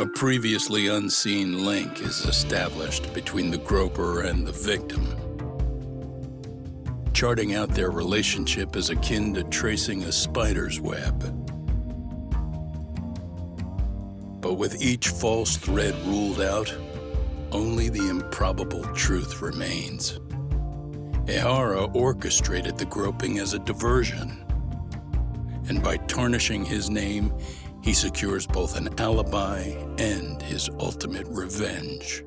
A previously unseen link is established between the groper and the victim. Charting out their relationship is akin to tracing a spider's web. But with each false thread ruled out, only the improbable truth remains. Ehara orchestrated the groping as a diversion, and by tarnishing his name, he secures both an alibi and his ultimate revenge.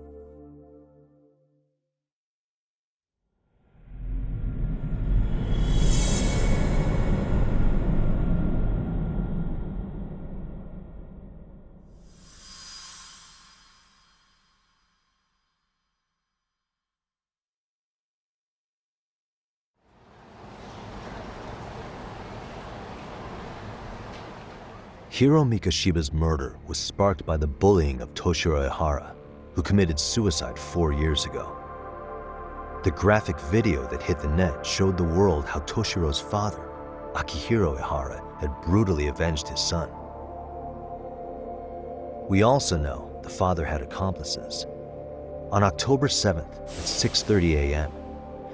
Hiro Mikoshiba's murder was sparked by the bullying of Toshiro Ehara, who committed suicide 4 years ago. The graphic video that hit the net showed the world how Toshiro's father, Akihiro Ehara, had brutally avenged his son. We also know the father had accomplices. On October 7th at 6:30 a.m.,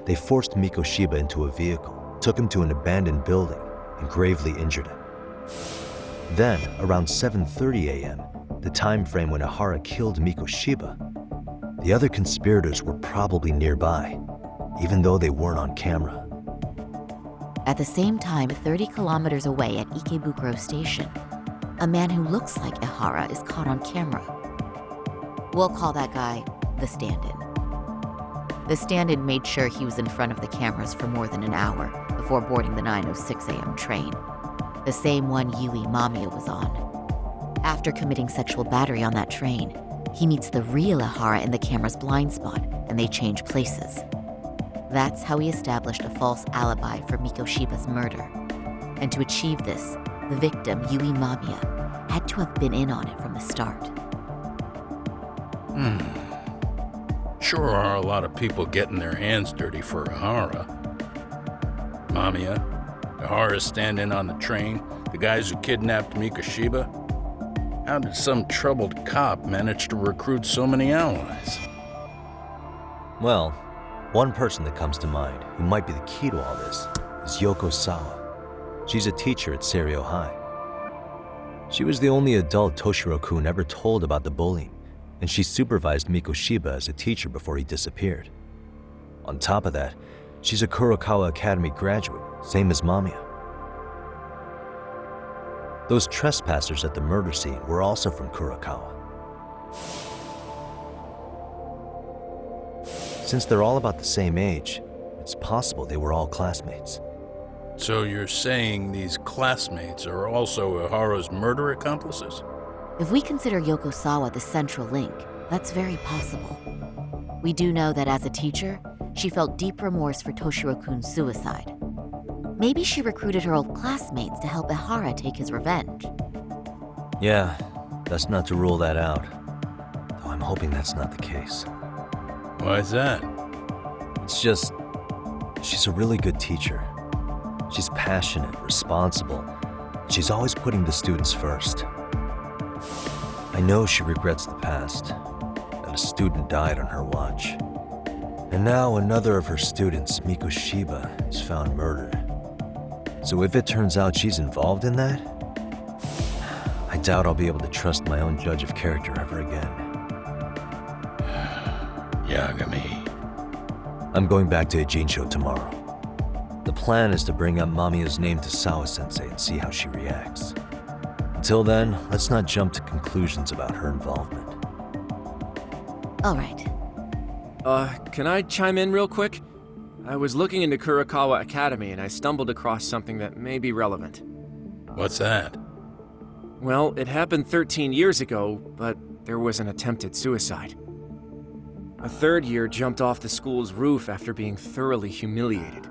they forced Mikoshiba into a vehicle, took him to an abandoned building, and gravely injured him. Then, around 7:30 a.m., the time frame when Ehara killed Mikoshiba, the other conspirators were probably nearby, even though they weren't on camera. At the same time, 30 kilometers away at Ikebukuro Station, a man who looks like Ehara is caught on camera. We'll call that guy the stand-in. The stand-in made sure he was in front of the cameras for more than an hour before boarding the 9:06 a.m. train, the same one Yui Mamiya was on. After committing sexual battery on that train, he meets the real Ehara in the camera's blind spot, and they change places. That's how he established a false alibi for Mikoshiba's murder. And to achieve this, the victim, Yui Mamiya, had to have been in on it from the start. Sure are a lot of people getting their hands dirty for Ehara. Mamiya, Ehara's stand-in on the train, the guys who kidnapped Mikoshiba. How did some troubled cop manage to recruit so many allies? Well, one person that comes to mind who might be the key to all this is Yoko Sawa. She's a teacher at Seiryo High. She was the only adult Toshiro-kun ever told about the bullying, and she supervised Mikoshiba as a teacher before he disappeared. On top of that, she's a Kurokawa Academy graduate, same as Mamiya. Those trespassers at the murder scene were also from Kurokawa. Since they're all about the same age, it's possible they were all classmates. So you're saying these classmates are also Ehara's murder accomplices? If we consider Yoko Sawa the central link, that's very possible. We do know that as a teacher, she felt deep remorse for Toshiro-kun's suicide. Maybe she recruited her old classmates to help Ehara take his revenge. Yeah, that's not to rule that out. Though I'm hoping that's not the case. Why is that? It's just, she's a really good teacher. She's passionate, responsible. She's always putting the students first. I know she regrets the past, that a student died on her watch. And now another of her students, Mikoshiba, is found murdered. So if it turns out she's involved in that, I doubt I'll be able to trust my own judge of character ever again. Yagami. I'm going back to Ijincho tomorrow. The plan is to bring up Mamiya's name to Sawa-sensei and see how she reacts. Until then, let's not jump to conclusions about her involvement. All right. Can I chime in real quick? I was looking into Kurokawa Academy and I stumbled across something that may be relevant. What's that? Well, it happened 13 years ago, but there was an attempted suicide. A third year jumped off the school's roof after being thoroughly humiliated.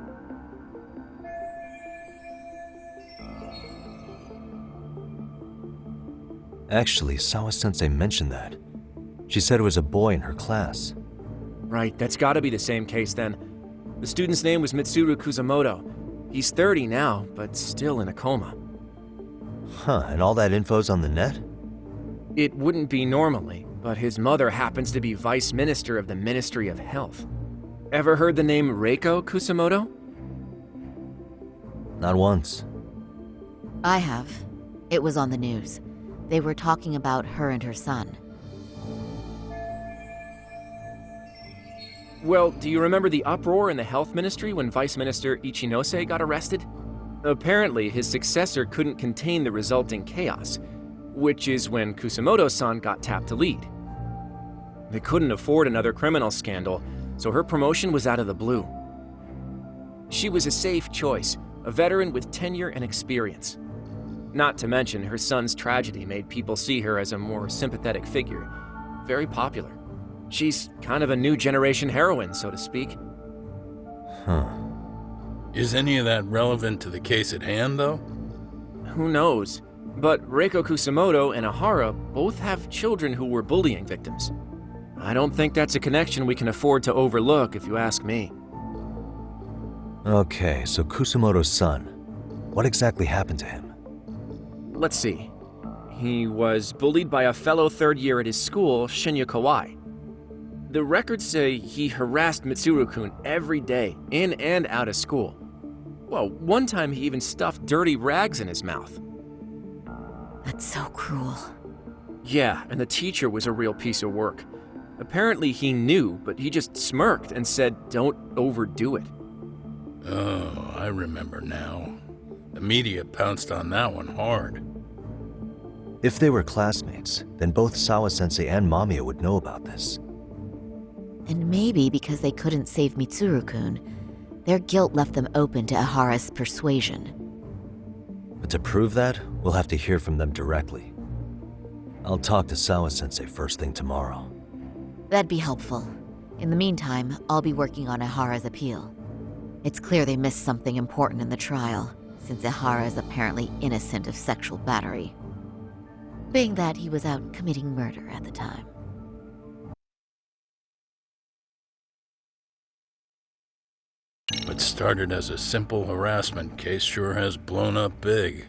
Actually, Sawa-sensei mentioned that. She said it was a boy in her class. Right, that's gotta be the same case then. The student's name was Mitsuru Kusamoto. He's 30 now, but still in a coma. Huh, and all that info's on the net? It wouldn't be normally, but his mother happens to be Vice Minister of the Ministry of Health. Ever heard the name Reiko Kusamoto? Not once. I have. It was on the news. They were talking about her and her son. Well, do you remember the uproar in the health ministry when Vice Minister Ichinose got arrested? Apparently, his successor couldn't contain the resulting chaos, which is when Kusamoto-san got tapped to lead. They couldn't afford another criminal scandal, so her promotion was out of the blue. She was a safe choice, a veteran with tenure and experience. Not to mention, her son's tragedy made people see her as a more sympathetic figure. Very popular. She's kind of a new generation heroine, so to speak. Huh. Is any of that relevant to the case at hand, though? Who knows? But Reiko Kusamoto and Ahara both have children who were bullying victims. I don't think that's a connection we can afford to overlook, if you ask me. Okay, so Kusamoto's son. What exactly happened to him? Let's see. He was bullied by a fellow third year at his school, Shinya Kawai. The records say he harassed Mitsuru-kun every day, in and out of school. Well, one time he even stuffed dirty rags in his mouth. That's so cruel. Yeah, and the teacher was a real piece of work. Apparently he knew, but he just smirked and said, "Don't overdo it." Oh, I remember now. The media pounced on that one hard. If they were classmates, then both Sawa-sensei and Mamiya would know about this. And maybe because they couldn't save Mitsuru-kun, their guilt left them open to Ahara's persuasion. But to prove that, we'll have to hear from them directly. I'll talk to Sawa-sensei first thing tomorrow. That'd be helpful. In the meantime, I'll be working on Ahara's appeal. It's clear they missed something important in the trial, since Ahara is apparently innocent of sexual battery. Being that he was out committing murder at the time. What started as a simple harassment case sure has blown up big.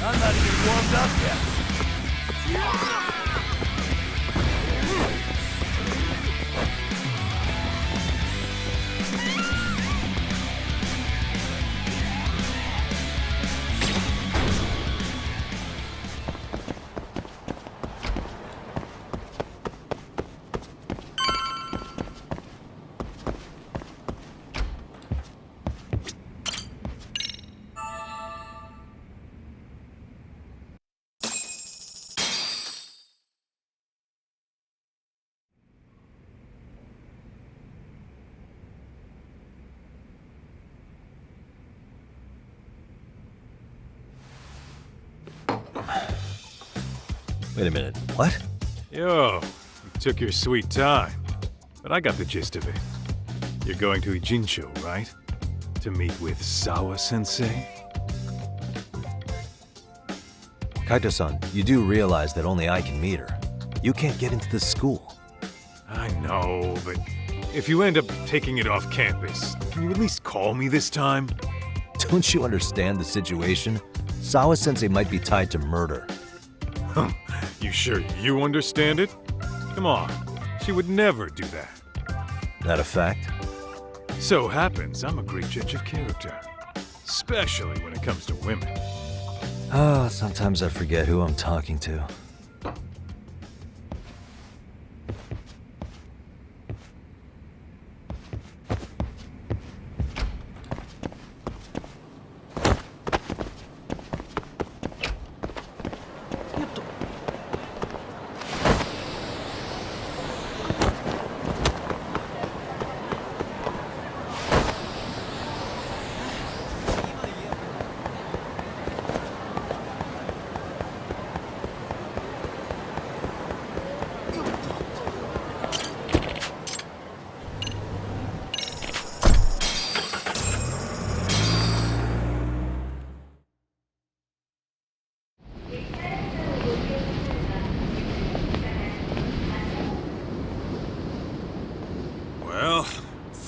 I'm not even warmed up yet. Wait a minute, what? Yo, you took your sweet time, but I got the gist of it. You're going to Ijincho, right? To meet with Sawa-sensei? Kaito-san, you do realize that only I can meet her. You can't get into the school. I know, but if you end up taking it off campus, can you at least call me this time? Don't you understand the situation? Sawa-sensei might be tied to murder. You sure you understand it? Come on, she would never do that. That a fact? So happens I'm a great judge of character, especially when it comes to women. Sometimes I forget who I'm talking to.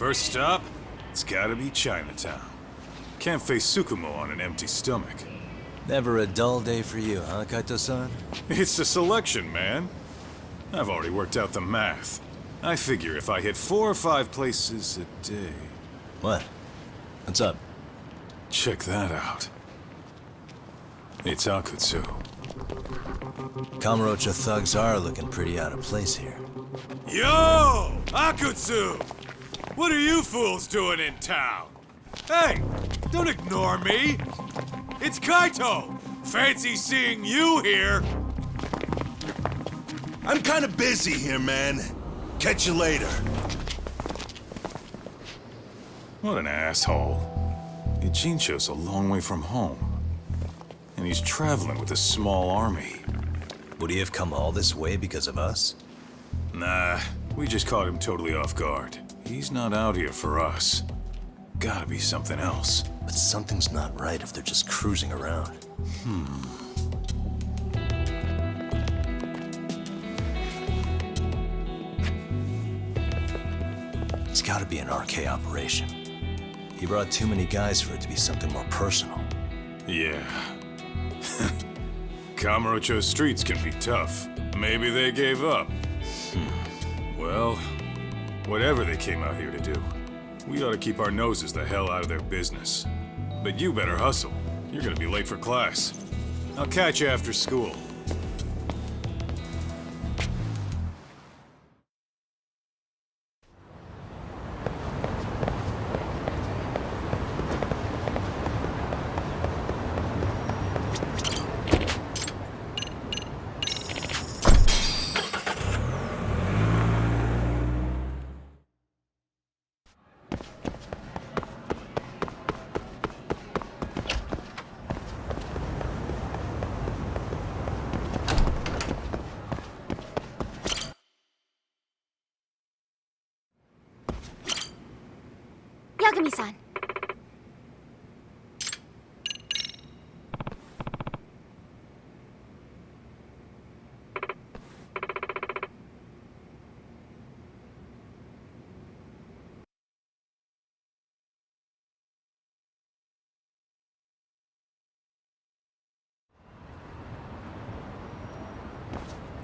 First stop, it's gotta be Chinatown. Can't face Tsukumo on an empty stomach. Never a dull day for you, huh, Kaito-san? It's a selection, man. I've already worked out the math. I figure if I hit 4 or 5 places a day... What? What's up? Check that out. It's Akutsu. Kamurocho thugs are looking pretty out of place here. Yo! Akutsu! What are you fools doing in town? Hey, don't ignore me! It's Kaito! Fancy seeing you here! I'm kinda busy here, man. Catch you later. What an asshole. Ijincho's a long way from home. And he's traveling with a small army. Would he have come all this way because of us? Nah, we just caught him totally off guard. He's not out here for us. Gotta be something else. But something's not right if they're just cruising around. It's gotta be an RK operation. He brought too many guys for it to be something more personal. Yeah. Kamurocho streets can be tough. Maybe they gave up. Well, whatever they came out here to do, we ought to keep our noses the hell out of their business. But you better hustle. You're gonna be late for class. I'll catch you after school. Yagami-san.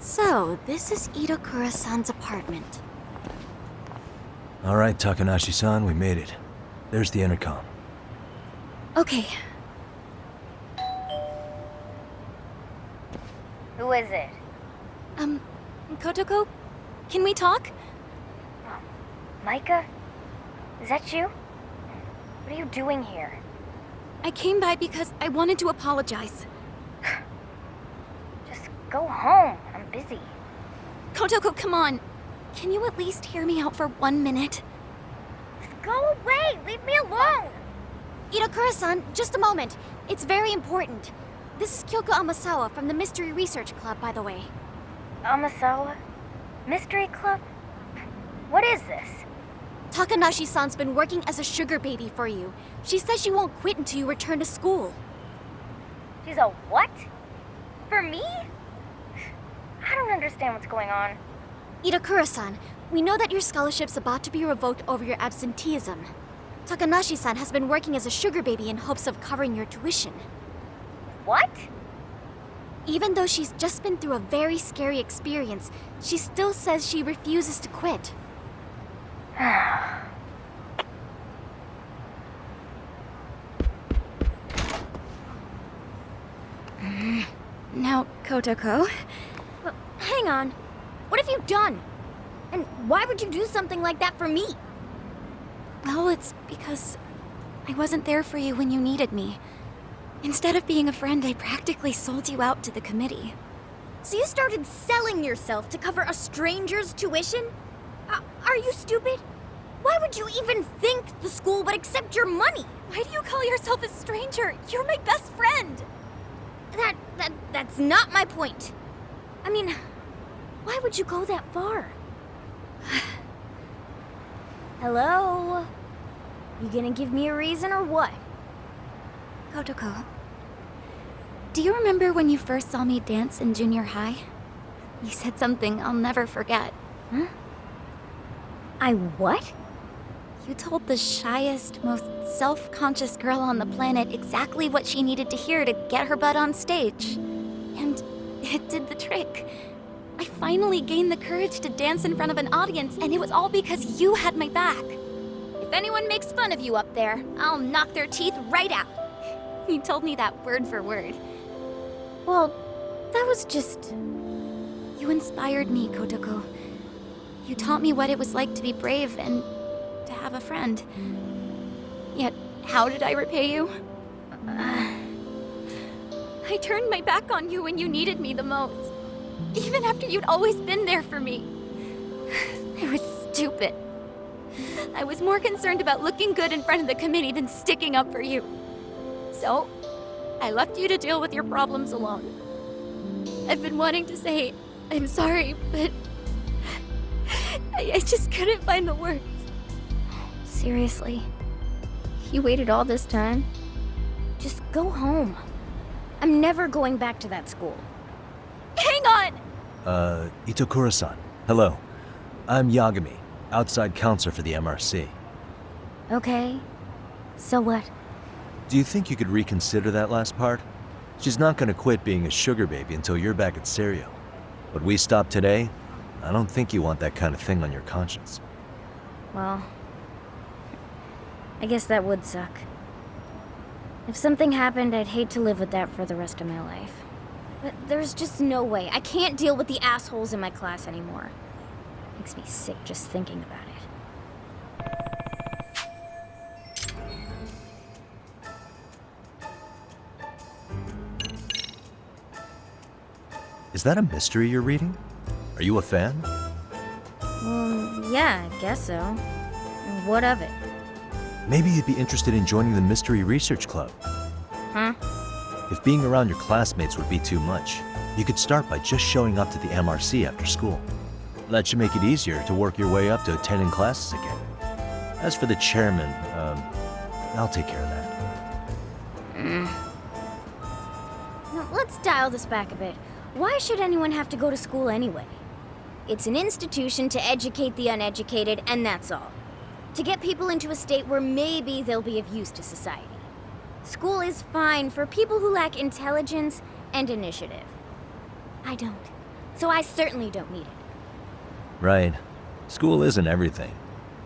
So, this is Itakura-san's apartment. All right, Takanashi-san, we made it. There's the intercom. Okay. Who is it? Kotoko? Can we talk? Micah? Is that you? What are you doing here? I came by because I wanted to apologize. Just go home. I'm busy. Kotoko, come on. Can you at least hear me out for 1 minute? Just go away! Leave me alone! Itakura-san, just a moment. It's very important. This is Kyoko Amasawa from the Mystery Research Club, by the way. Amasawa? Mystery Club? What is this? Takanashi-san's been working as a sugar baby for you. She says she won't quit until you return to school. She's a what? For me? I don't understand what's going on. Itakura-san, we know that your scholarship's about to be revoked over your absenteeism. Takanashi-san has been working as a sugar baby in hopes of covering your tuition. What? Even though she's just been through a very scary experience, she still says she refuses to quit. Now, Kotoko. Well, hang on. What have you done? And why would you do something like that for me? Well, it's because I wasn't there for you when you needed me. Instead of being a friend, I practically sold you out to the committee. So you started selling yourself to cover a stranger's tuition? Are you stupid? Why would you even think the school would accept your money? Why do you call yourself a stranger? You're my best friend! That's not my point. I mean, why would you go that far? Hello? You gonna give me a reason or what? Kotoko, do you remember when you first saw me dance in junior high? You said something I'll never forget. Huh? I what? You told the shyest, most self-conscious girl on the planet exactly what she needed to hear to get her butt on stage. And it did the trick. I finally gained the courage to dance in front of an audience, and it was all because you had my back. If anyone makes fun of you up there, I'll knock their teeth right out. You told me that word for word. Well, that was just... You inspired me, Kotoko. You taught me what it was like to be brave and to have a friend. Yet, how did I repay you? I turned my back on you when you needed me the most. Even after you'd always been there for me. I was stupid. I was more concerned about looking good in front of the committee than sticking up for you. So, I left you to deal with your problems alone. I've been wanting to say I'm sorry, but I just couldn't find the words. Seriously? You waited all this time? Just go home. I'm never going back to that school. Hang on! Itakura-san. Hello. I'm Yagami, outside counselor for the MRC. Okay. So what? Do you think you could reconsider that last part? She's not gonna quit being a sugar baby until you're back at Serio. But we stop today, I don't think you want that kind of thing on your conscience. Well, I guess that would suck. If something happened, I'd hate to live with that for the rest of my life. But there's just no way. I can't deal with the assholes in my class anymore. Makes me sick just thinking about it. Is that a mystery you're reading? Are you a fan? Yeah, I guess so. What of it? Maybe you'd be interested in joining the Mystery Research Club. Huh? If being around your classmates would be too much, you could start by just showing up to the MRC after school. That should make it easier to work your way up to attending classes again. As for the chairman, I'll take care of that. Now, let's dial this back a bit. Why should anyone have to go to school anyway? It's an institution to educate the uneducated, and that's all. To get people into a state where maybe they'll be of use to society. School is fine for people who lack intelligence and initiative. I don't. So I certainly don't need it. Right. School isn't everything.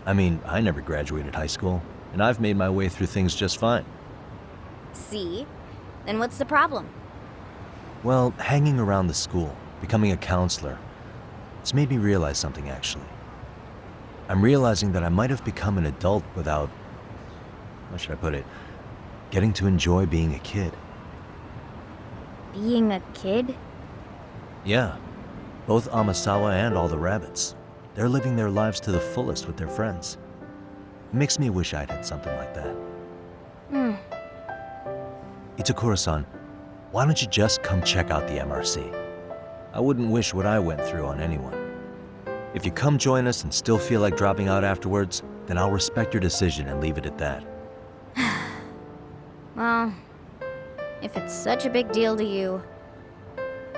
I mean, I never graduated high school, and I've made my way through things just fine. See? Then what's the problem? Well, hanging around the school, becoming a counselor, it's made me realize something, actually. I'm realizing that I might have become an adult without, how should I put it, getting to enjoy being a kid. Being a kid? Yeah, both Amasawa and all the rabbits. They're living their lives to the fullest with their friends. It makes me wish I'd had something like that. Itakura-san, why don't you just come check out the MRC? I wouldn't wish what I went through on anyone. If you come join us and still feel like dropping out afterwards, then I'll respect your decision and leave it at that. Well, if it's such a big deal to you,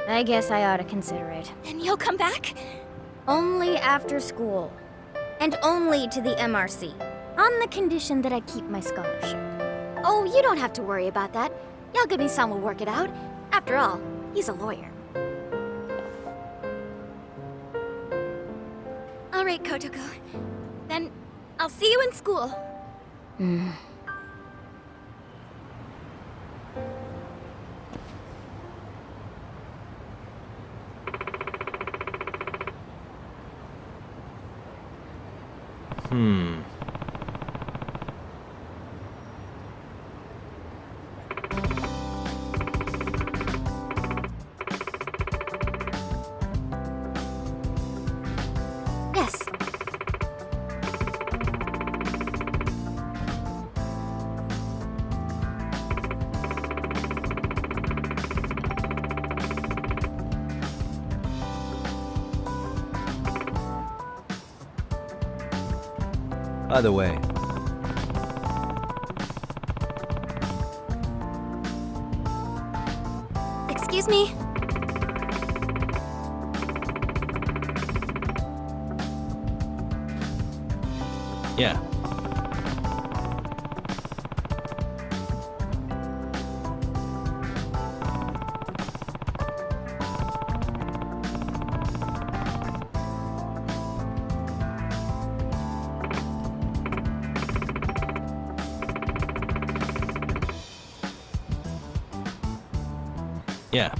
I guess I ought to consider it. And you'll come back? Only after school. And only to the MRC. On the condition that I keep my scholarship. Oh, you don't have to worry about that. Yagami-san will work it out. After all, he's a lawyer. All right, Kotoko. Then I'll see you in school. Yes. By the way, Excuse me? yeah, Yeah.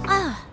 Ah.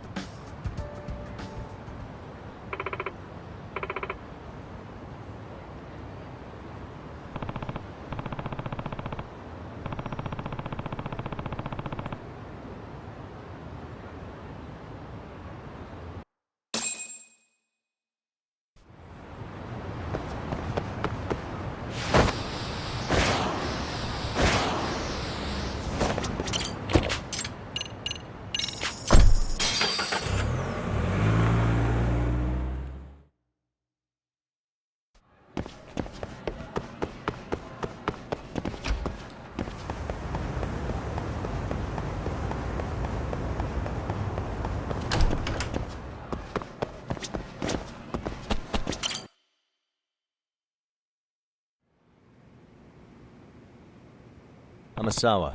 Amasawa.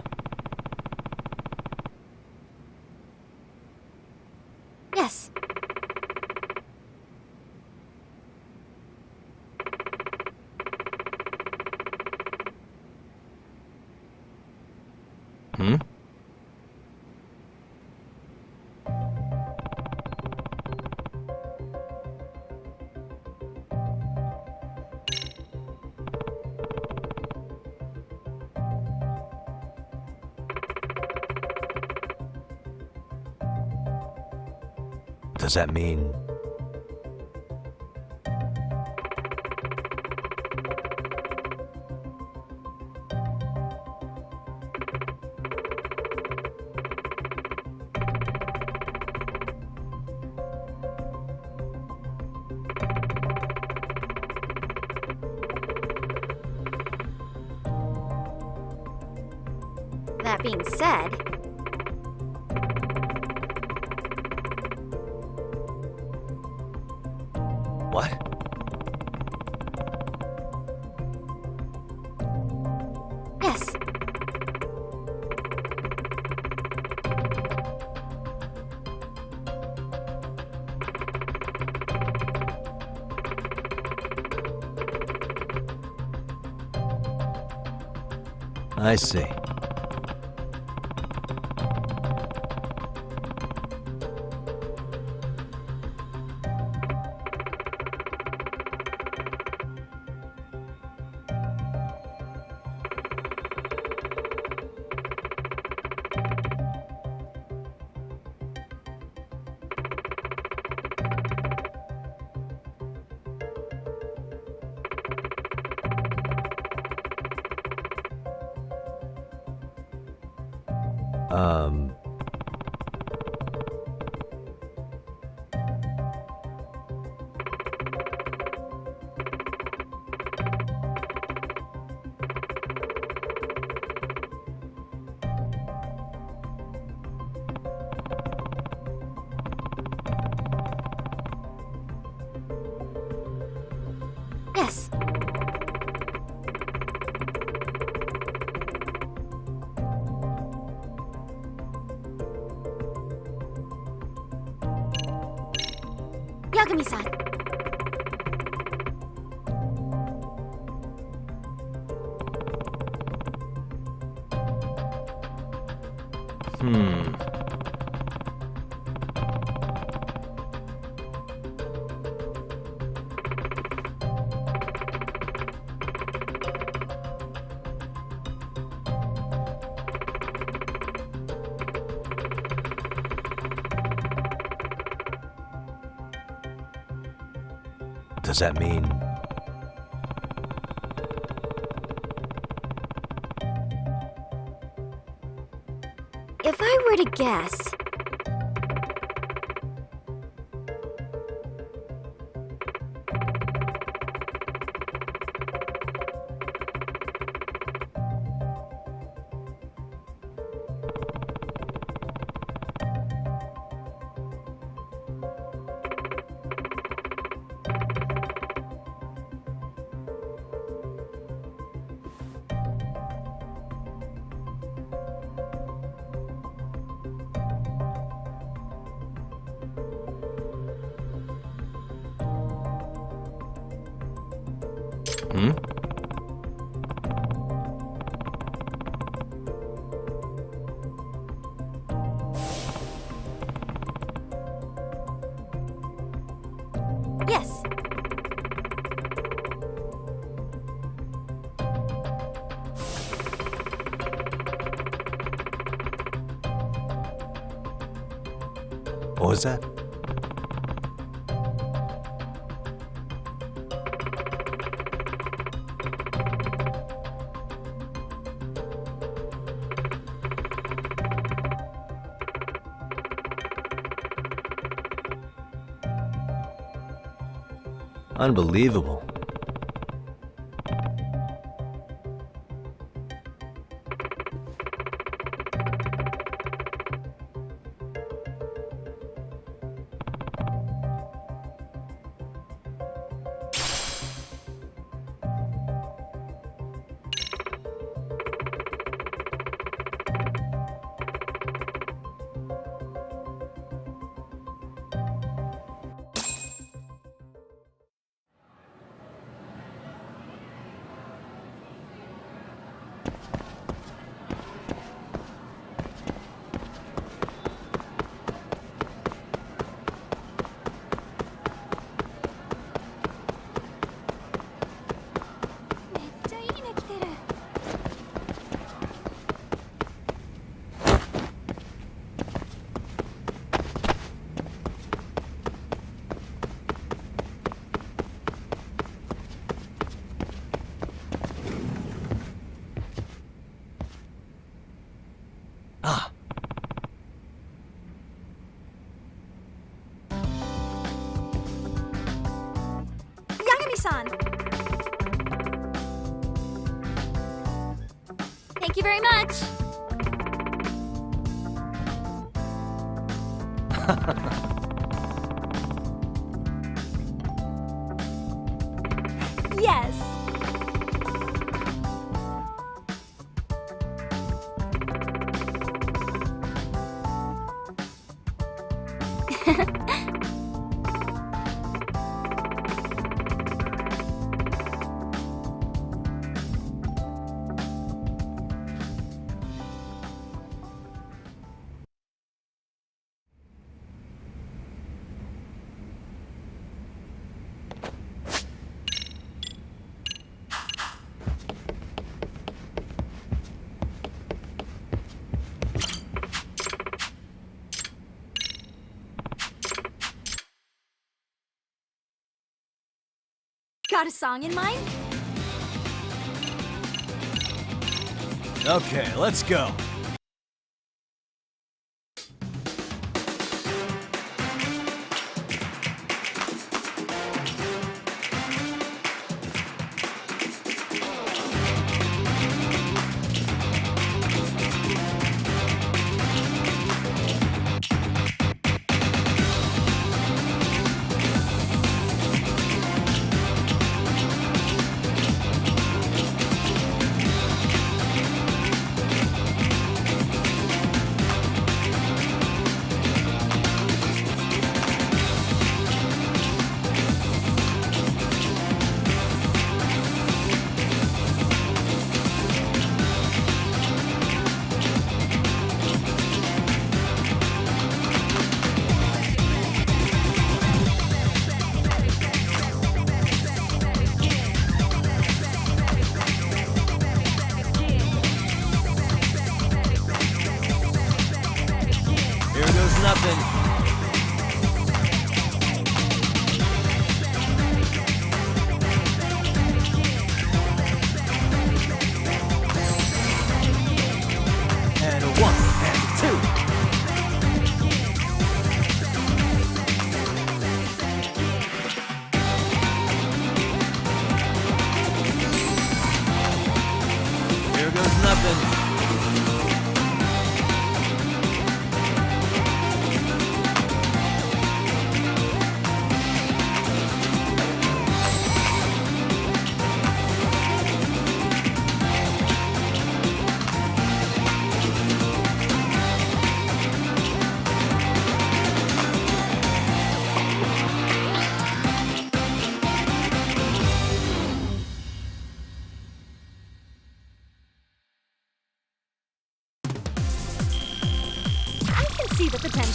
Yes. Hmm? Does that mean... That being said, What? yes. I see. Um... Yes. Yagami-san. Hmm. Does that mean... If I were to guess, Hmm? Yes. What was that? Unbelievable. Ah. Yagami-san! Thank you very much! Yes! Got a song in mind? Okay, let's go.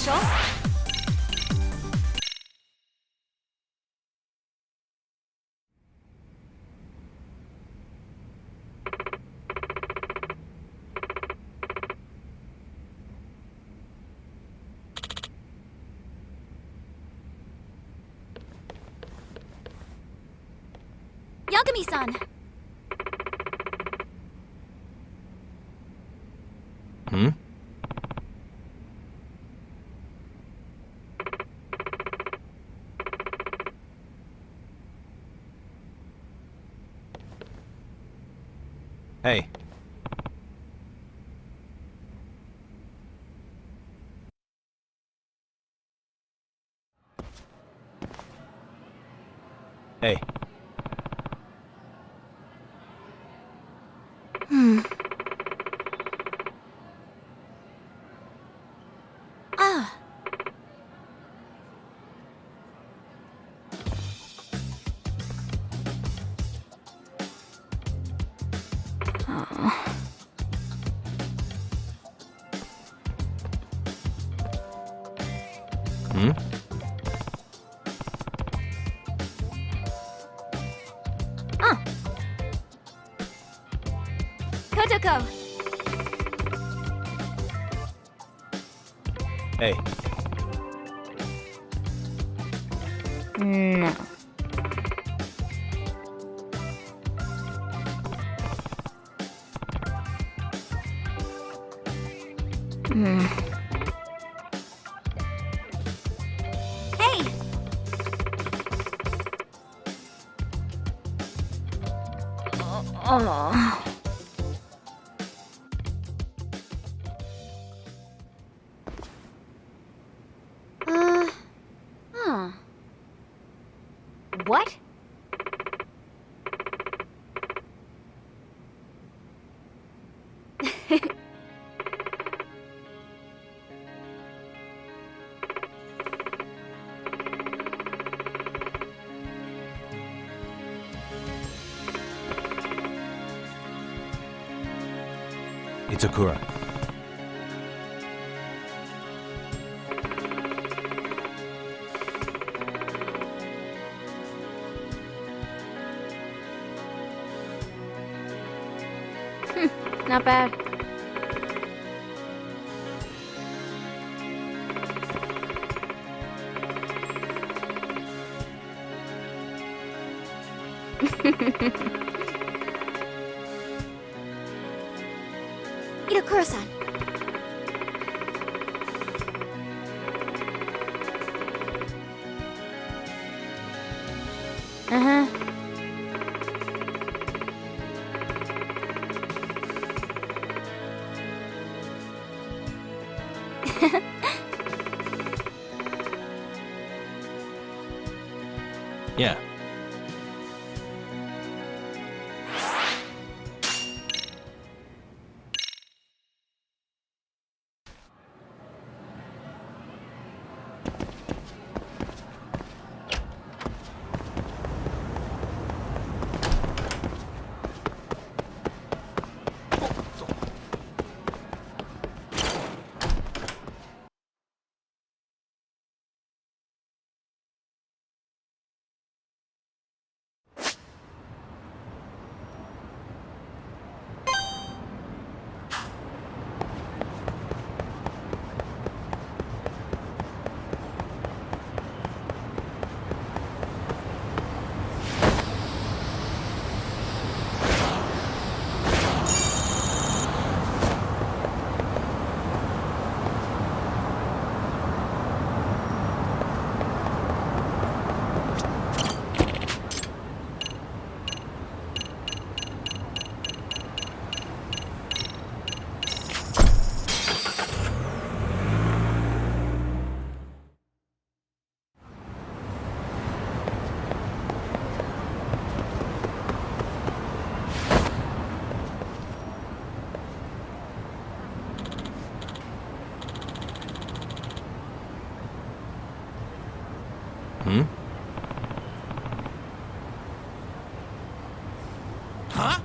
special. Yagami-san. Hmm? Hey. Hey. Ah. Hmm? Ah. Kotoko. Hey. No. Hey! Oh. Huh. What? Itakura. Not bad. Itakura-san. Uh-huh. Yeah. Hmm? Huh?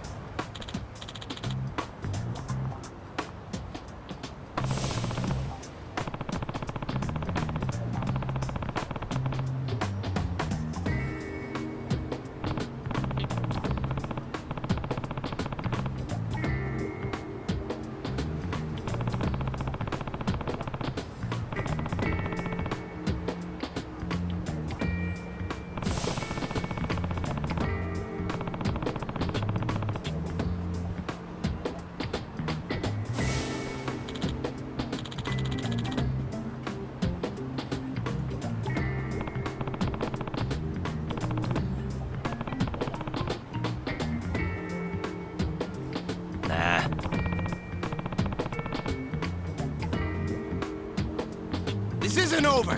isn't over!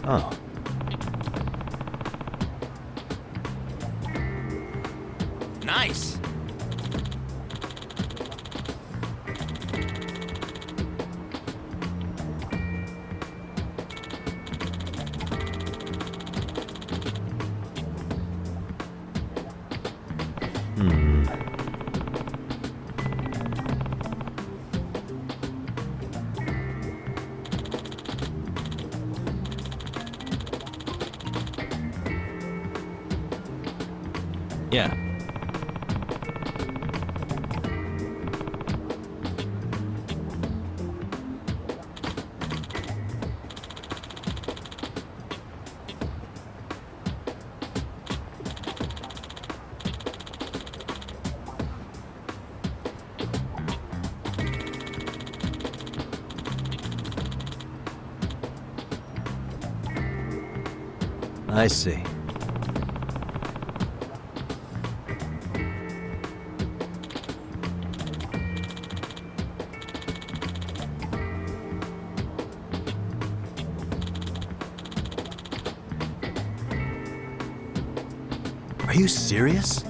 Oh. Nice. Yeah. I see. Are you serious?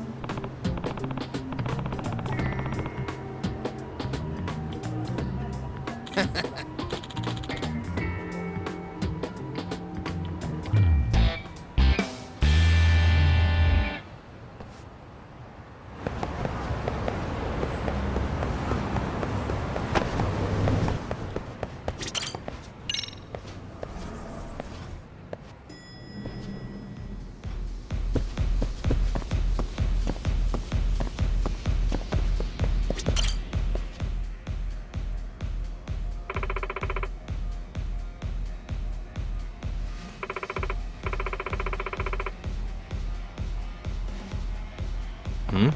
Hmm?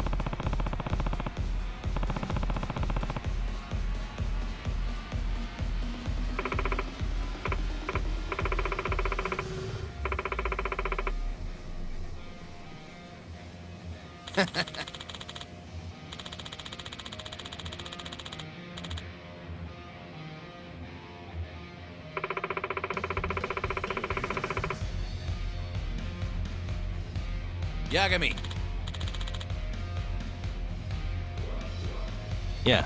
Yagami. Yeah.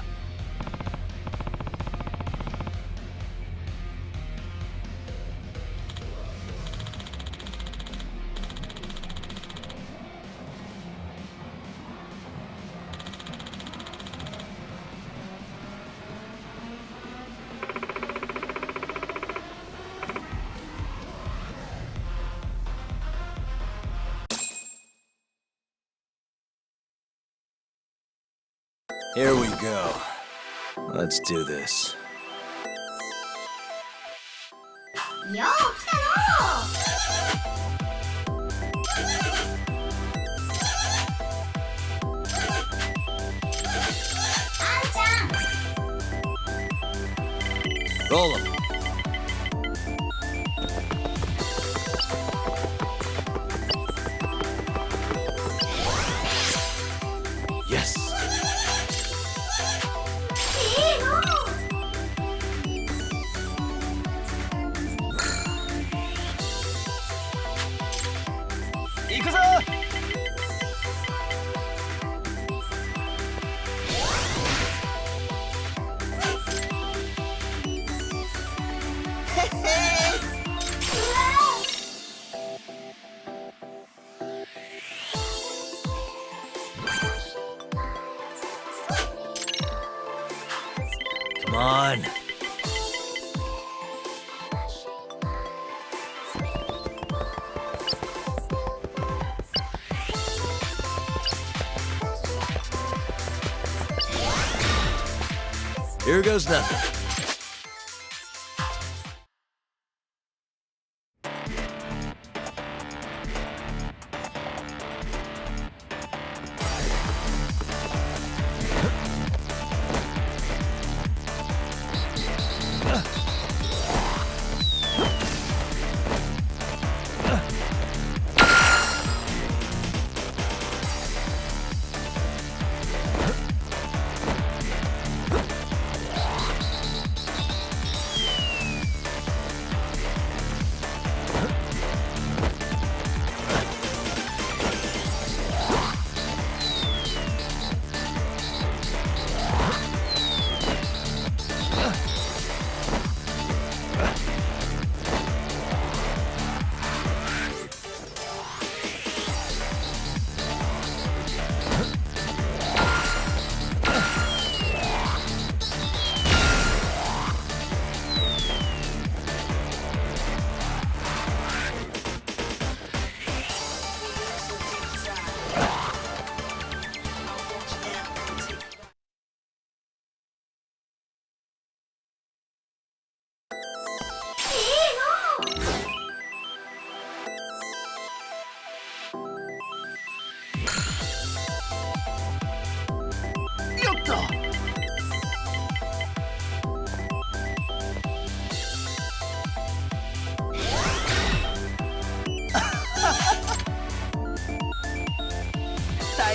Here we go. Let's do this. 야, 없잖아! Roll 'em. Yes. Come on. Here goes nothing.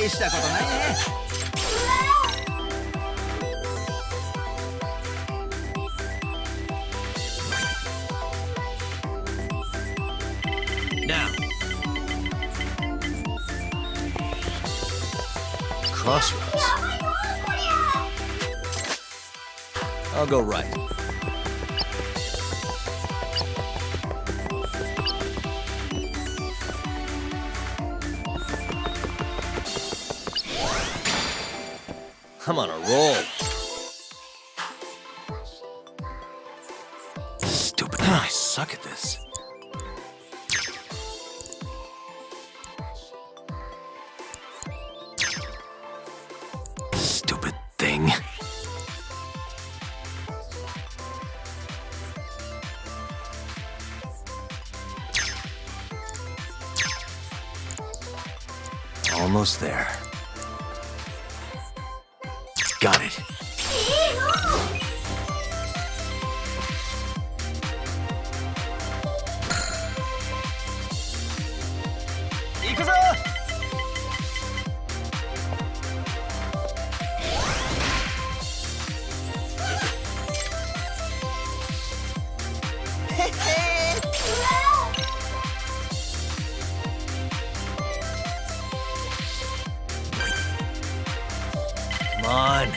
大したことないね。Now. Crossroads. I'll go right. I'm on a roll. Stupid. I suck at this. Stupid thing. Almost there. Got it. Come on.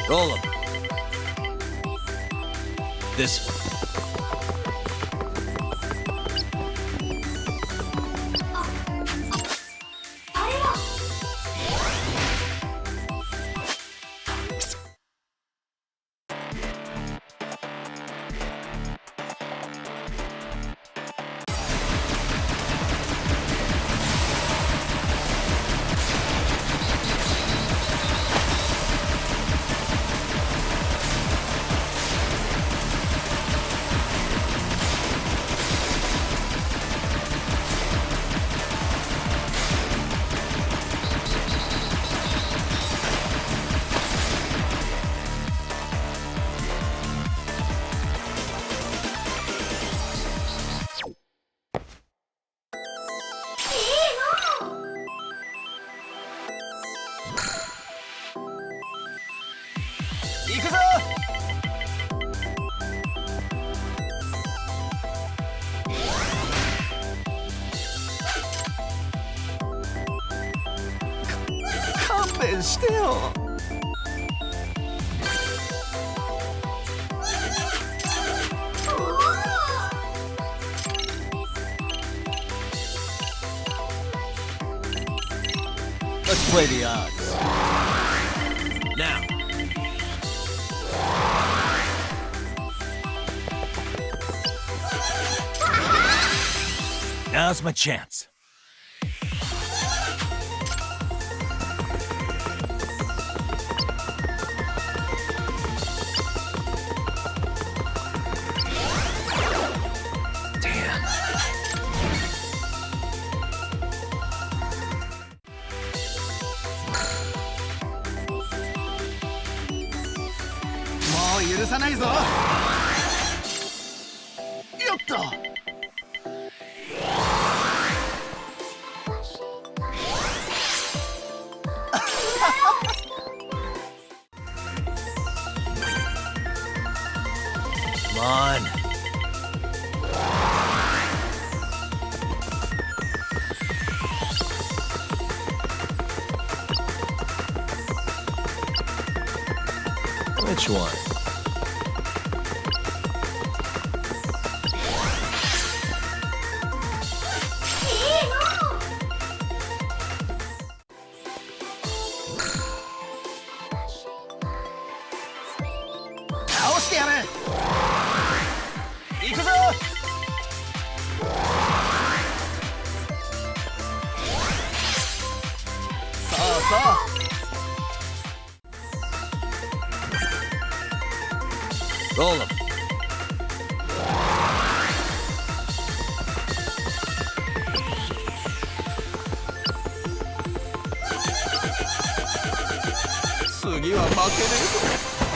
Roll him. This one. Still. Let's play the odds. Now. Now's my chance. Which one? Roll him.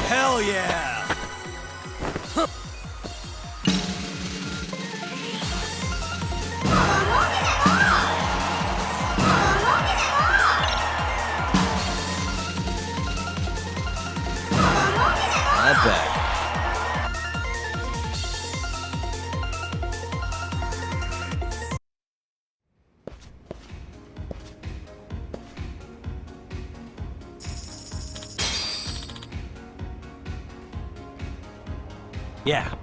Hell yeah! Not bad. Yeah.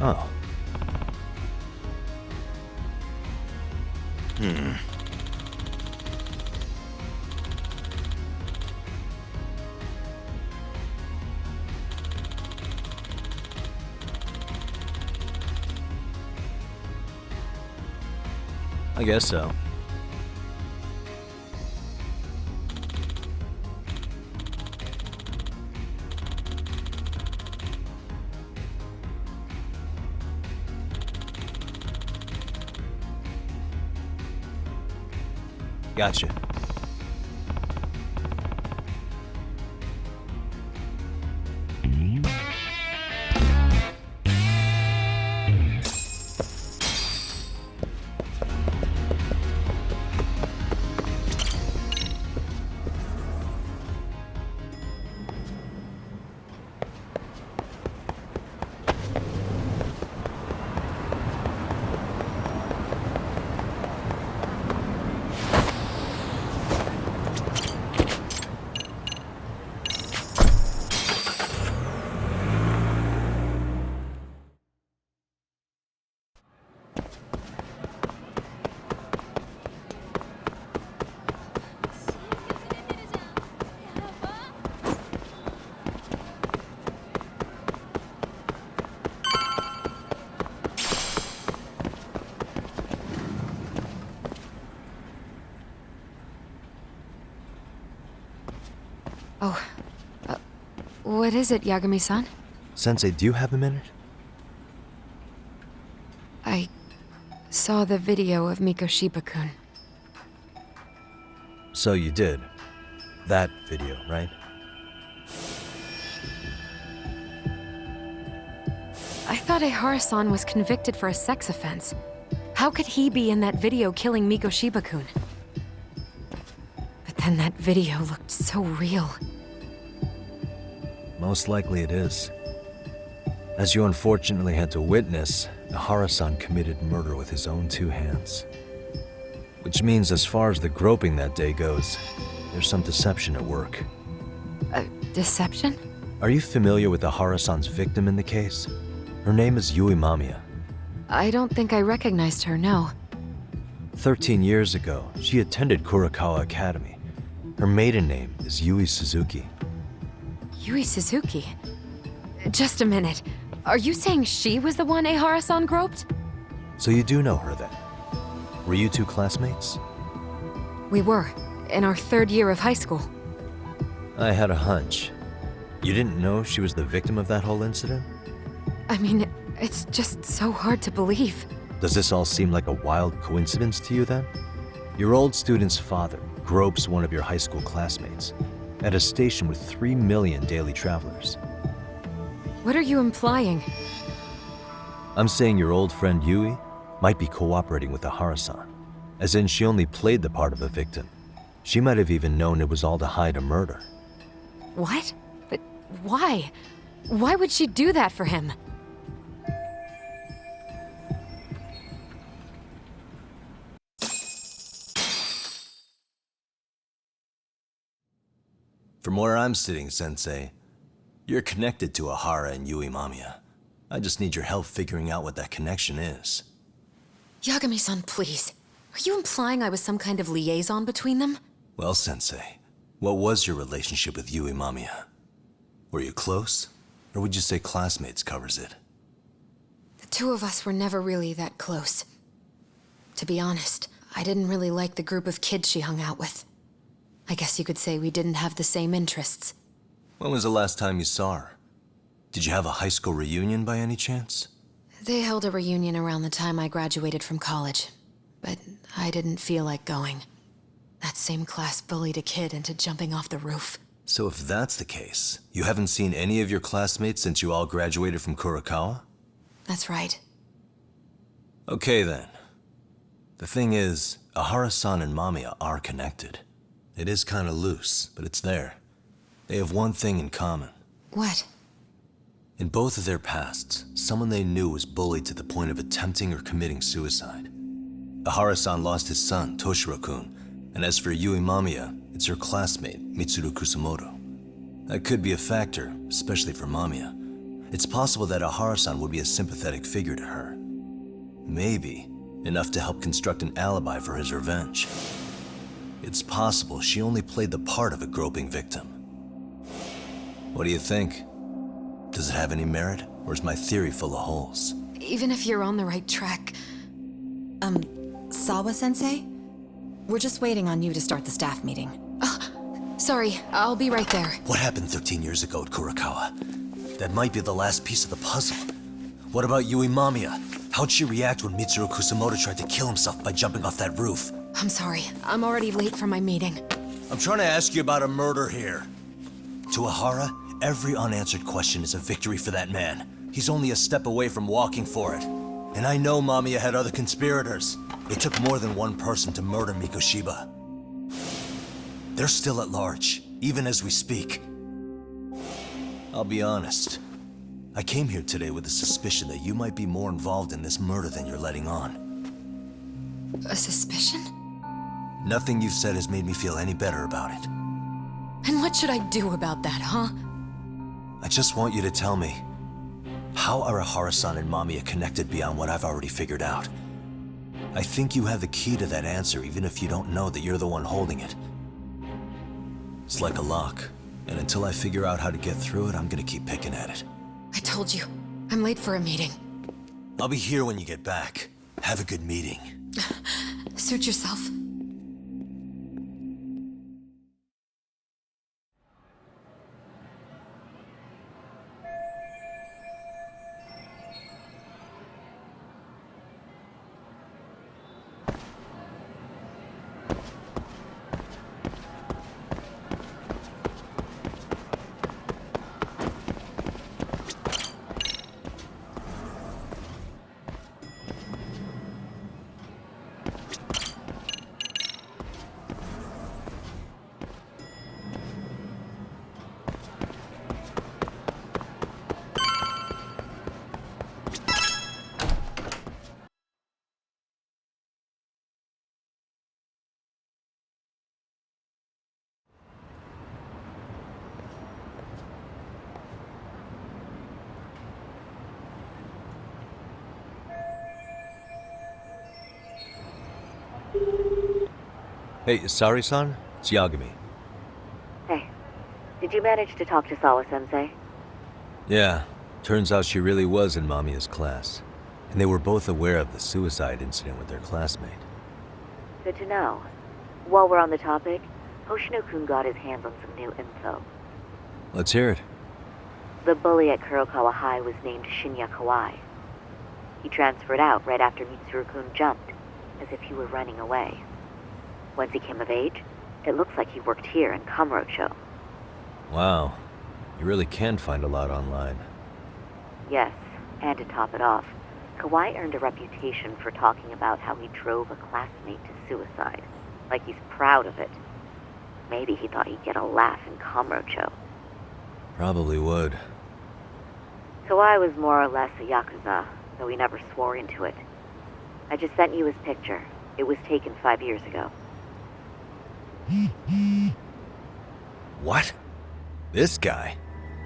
Oh. I guess so. Gotcha. Oh, what is it, Yagami-san? Sensei, do you have a minute? I saw the video of Mikoshiba-kun. So you did. That video, right? I thought Ehara-san was convicted for a sex offense. How could he be in that video killing Mikoshiba-kun? But then that video looked so real. Most likely it is. As you unfortunately had to witness, Ehara-san committed murder with his own two hands. Which means as far as the groping that day goes, there's some deception at work. Deception? Are you familiar with Ehara-san's victim in the case? Her name is Yui Mamiya. I don't think I recognized her, no. 13 years ago, she attended Kurakawa Academy. Her maiden name is Yui Suzuki. Yui Suzuki? Just a minute. Are you saying she was the one Ehara-san groped? So you do know her then? Were you two classmates? We were, in our third year of high school. I had a hunch. You didn't know she was the victim of that whole incident? I mean, it's just so hard to believe. Does this all seem like a wild coincidence to you then? Your old student's father gropes one of your high school classmates at a station with 3 million daily travelers. What are you implying? I'm saying your old friend Yui might be cooperating with Ehara-san, as in she only played the part of a victim. She might have even known it was all to hide a murder. What? But why? Why would she do that for him? From where I'm sitting, Sensei, you're connected to Ahara and Yui Mamiya. I just need your help figuring out what that connection is. Yagami-san, please. Are you implying I was some kind of liaison between them? Well, Sensei, what was your relationship with Yui Mamiya? Were you close? Or would you say classmates covers it? The two of us were never really that close. To be honest, I didn't really like the group of kids she hung out with. I guess you could say we didn't have the same interests. When was the last time you saw her? Did you have a high school reunion by any chance? They held a reunion around the time I graduated from college, but I didn't feel like going. That same class bullied a kid into jumping off the roof. So if that's the case, you haven't seen any of your classmates since you all graduated from Kurokawa? That's right. Okay then. The thing is, Ahara-san and Mamiya are connected. It is kinda loose, but it's there. They have one thing in common. What? In both of their pasts, someone they knew was bullied to the point of attempting or committing suicide. Ahara-san lost his son, Toshiro-kun, and as for Yui Mamiya, it's her classmate, Mitsuru Kusamoto. That could be a factor, especially for Mamiya. It's possible that Ahara-san would be a sympathetic figure to her. Maybe enough to help construct an alibi for his revenge. It's possible she only played the part of a groping victim. What do you think? Does it have any merit, or is my theory full of holes? Even if you're on the right track... Sawa-sensei? We're just waiting on you to start the staff meeting. Sorry, I'll be right there. What happened 13 years ago at Kurokawa? That might be the last piece of the puzzle. What about Yui Mamiya? How'd she react when Mitsuru Kusamoto tried to kill himself by jumping off that roof? I'm sorry, I'm already late for my meeting. I'm trying to ask you about a murder here. To Ahara, every unanswered question is a victory for that man. He's only a step away from walking for it. And I know Mamiya had other conspirators. It took more than one person to murder Mikoshiba. They're still at large, even as we speak. I'll be honest. I came here today with a suspicion that you might be more involved in this murder than you're letting on. A suspicion? Nothing you've said has made me feel any better about it. And what should I do about that, huh? I just want you to tell me, how are Ahara-san and Mamiya connected beyond what I've already figured out? I think you have the key to that answer, even if you don't know that you're the one holding it. It's like a lock, and until I figure out how to get through it, I'm gonna keep picking at it. I told you, I'm late for a meeting. I'll be here when you get back. Have a good meeting. Suit yourself. Hey, Sari-san? It's Yagami. Hey, did you manage to talk to Sawa-sensei? Yeah, turns out she really was in Mamiya's class. And they were both aware of the suicide incident with their classmate. Good to know. While we're on the topic, Hoshino-kun got his hands on some new info. Let's hear it. The bully at Kurokawa High was named Shinya Kawai. He transferred out right after Mitsuru-kun jumped, as if he were running away. Once he came of age, it looks like he worked here in Kamurocho. Wow. You really can find a lot online. Yes, and to top it off, Kawai earned a reputation for talking about how he drove a classmate to suicide. Like he's proud of it. Maybe he thought he'd get a laugh in Kamurocho. Probably would. Kawai was more or less a Yakuza, though he never swore into it. I just sent you his picture. It was taken 5 years ago. What? This guy?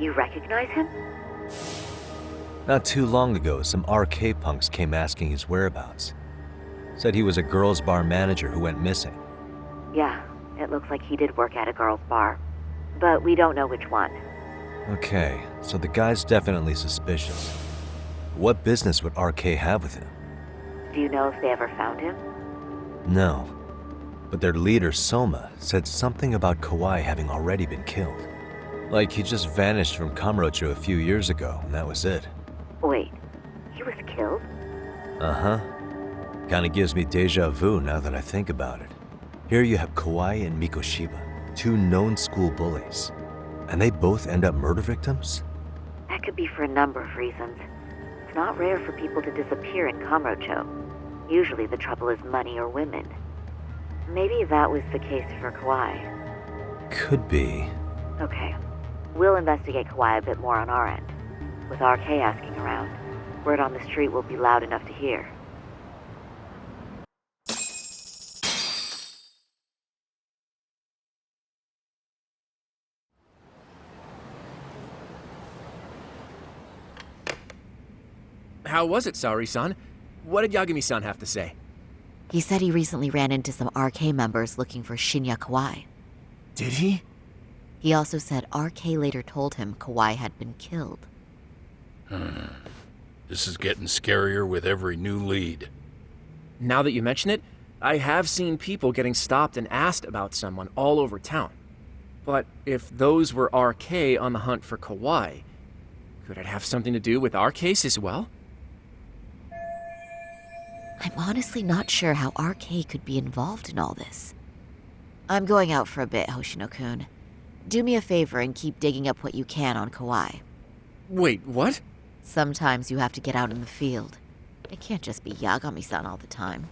You recognize him? Not too long ago, some RK punks came asking his whereabouts. Said he was a girls' bar manager who went missing. Yeah, it looks like he did work at a girls' bar. But we don't know which one. Okay, so the guy's definitely suspicious. What business would RK have with him? Do you know if they ever found him? No. But their leader, Soma, said something about Kawhi having already been killed. Like he just vanished from Kamurocho a few years ago, and that was it. Wait, he was killed? Uh-huh. Kinda gives me deja vu now that I think about it. Here you have Kawhi and Mikoshiba, two known school bullies. And they both end up murder victims? That could be for a number of reasons. It's not rare for people to disappear in Kamurocho. Usually the trouble is money or women. Maybe that was the case for Kawhi. Could be. Okay. We'll investigate Kawhi a bit more on our end. With RK asking around, word on the street will be loud enough to hear. How was it, Saori-san? What did Yagami-san have to say? He said he recently ran into some RK members looking for Shinya Kawai. Did he? He also said RK later told him Kawai had been killed. This is getting scarier with every new lead. Now that you mention it, I have seen people getting stopped and asked about someone all over town. But if those were RK on the hunt for Kawai, could it have something to do with our case as well? I'm honestly not sure how RK could be involved in all this. I'm going out for a bit, Hoshino-kun. Do me a favor and keep digging up what you can on Kawai. Wait, what? Sometimes you have to get out in the field. It can't just be Yagami-san all the time.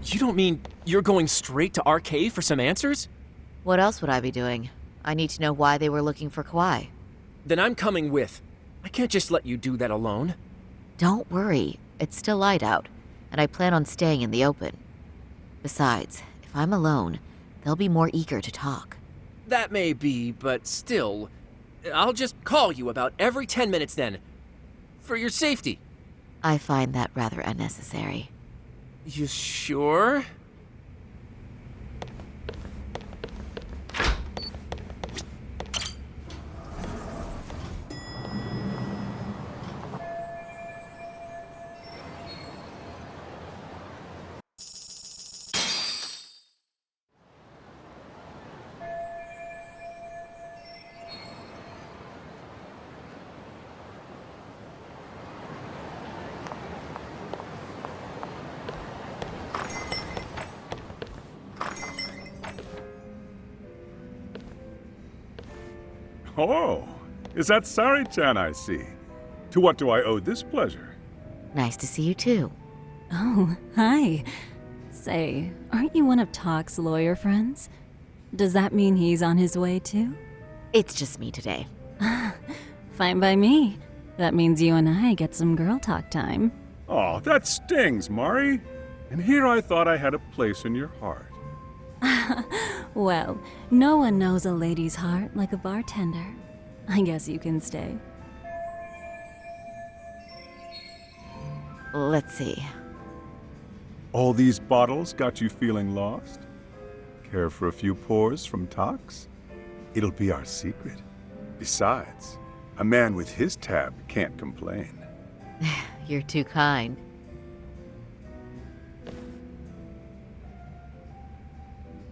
You don't mean you're going straight to RK for some answers? What else would I be doing? I need to know why they were looking for Kawhi. Then I'm coming with. I can't just let you do that alone. Don't worry, it's still light out, and I plan on staying in the open. Besides, if I'm alone, they'll be more eager to talk. That may be, but still, I'll just call you about every 10 minutes then. For your safety. I find that rather unnecessary. You sure? Oh, is that Sari-chan I see? To what do I owe this pleasure? Nice to see you too. Oh, hi. Say, aren't you one of Talk's lawyer friends? Does that mean he's on his way too? It's just me today. Fine by me. That means you and I get some girl talk time. Oh, that stings, Mari. And here I thought I had a place in your heart. Well, no one knows a lady's heart like a bartender. I guess you can stay. Let's see. All these bottles got you feeling lost? Care for a few pours from Tox? It'll be our secret. Besides, a man with his tab can't complain. You're too kind.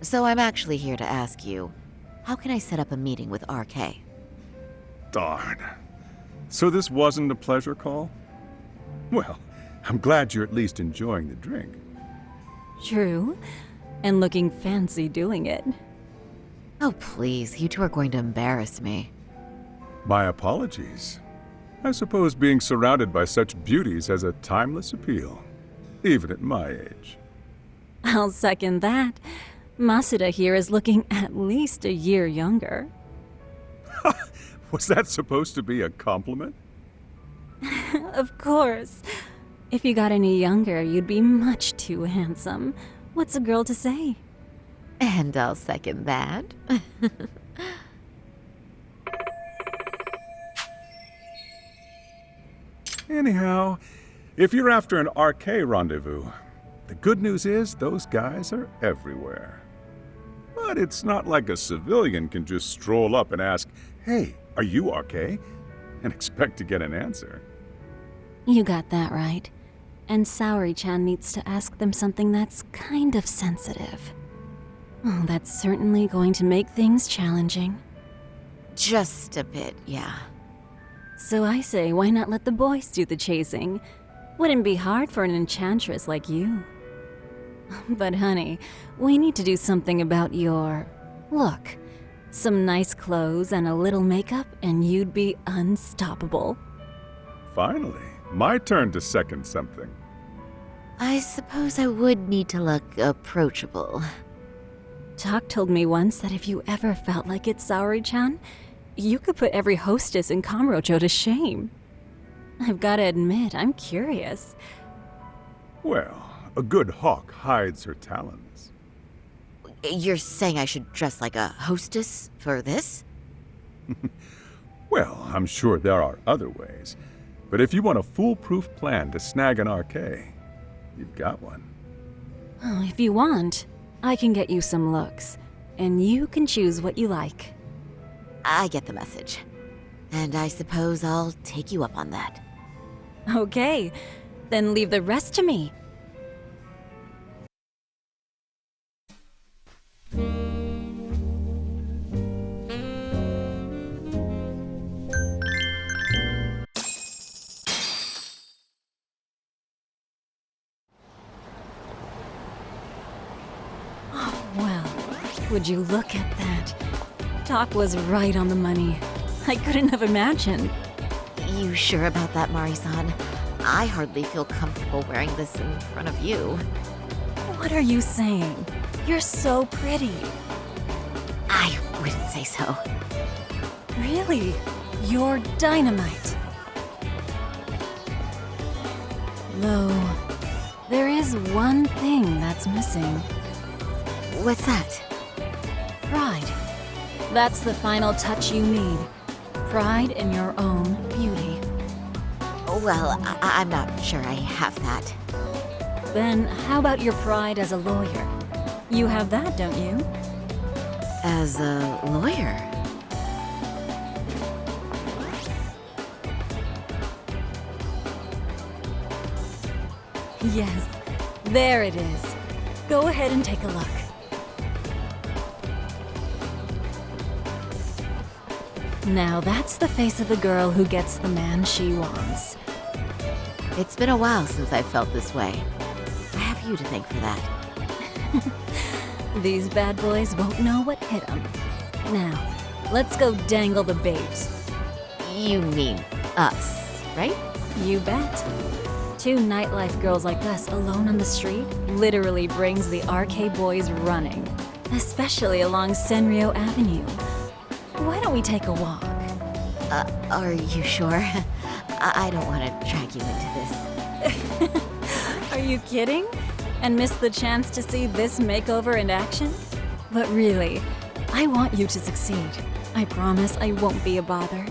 So I'm actually here to ask you, how can I set up a meeting with RK? Darn. So this wasn't a pleasure call? Well, I'm glad you're at least enjoying the drink. True. And looking fancy doing it. Oh, please, you two are going to embarrass me. My apologies. I suppose being surrounded by such beauties has a timeless appeal, even at my age. I'll second that. Masuda here is looking at least a year younger. Was that supposed to be a compliment? Of course. If you got any younger, you'd be much too handsome. What's a girl to say? And I'll second that. Anyhow, if you're after an RK rendezvous, the good news is those guys are everywhere. But it's not like a civilian can just stroll up and ask, "Hey, are you RK?" and expect to get an answer. You got that right. And Saori-chan needs to ask them something that's kind of sensitive. Oh, that's certainly going to make things challenging. Just a bit, yeah. So I say, why not let the boys do the chasing? Wouldn't be hard for an enchantress like you. But honey, we need to do something about your look. Some nice clothes and a little makeup, and you'd be unstoppable. Finally, my turn to second something. I suppose I would need to look approachable. Talk told me once that if you ever felt like it, Saori-chan, you could put every hostess in Kamurocho to shame. I've got to admit, I'm curious. Well, a good hawk hides her talons. You're saying I should dress like a hostess for this? Well, I'm sure there are other ways. But if you want a foolproof plan to snag an RK, you've got one. Oh, if you want, I can get you some looks, and you can choose what you like. I get the message. And I suppose I'll take you up on that. Okay, then leave the rest to me. Well, would you look at that? Doc was right on the money. I couldn't have imagined. You sure about that, Mari-san? I hardly feel comfortable wearing this in front of you. What are you saying? You're so pretty. I wouldn't say so. Really? You're dynamite. Though, there is one thing that's missing. What's that? Pride. That's the final touch you need. Pride in your own beauty. Well, I'm not sure I have that. Then how about your pride as a lawyer? You have that, don't you? As a lawyer? Yes, there it is. Go ahead and take a look. Now that's the face of the girl who gets the man she wants. It's been a while since I felt this way. I have you to thank for that. These bad boys won't know what hit them. Now, let's go dangle the bait. You mean us, right? You bet. Two nightlife girls like us alone on the street literally brings the RK boys running, especially along Senryo Avenue. Why don't we take a walk? Are you sure? I don't want to drag you into this. Are you kidding? And miss the chance to see this makeover in action? But really, I want you to succeed. I promise I won't be a bother.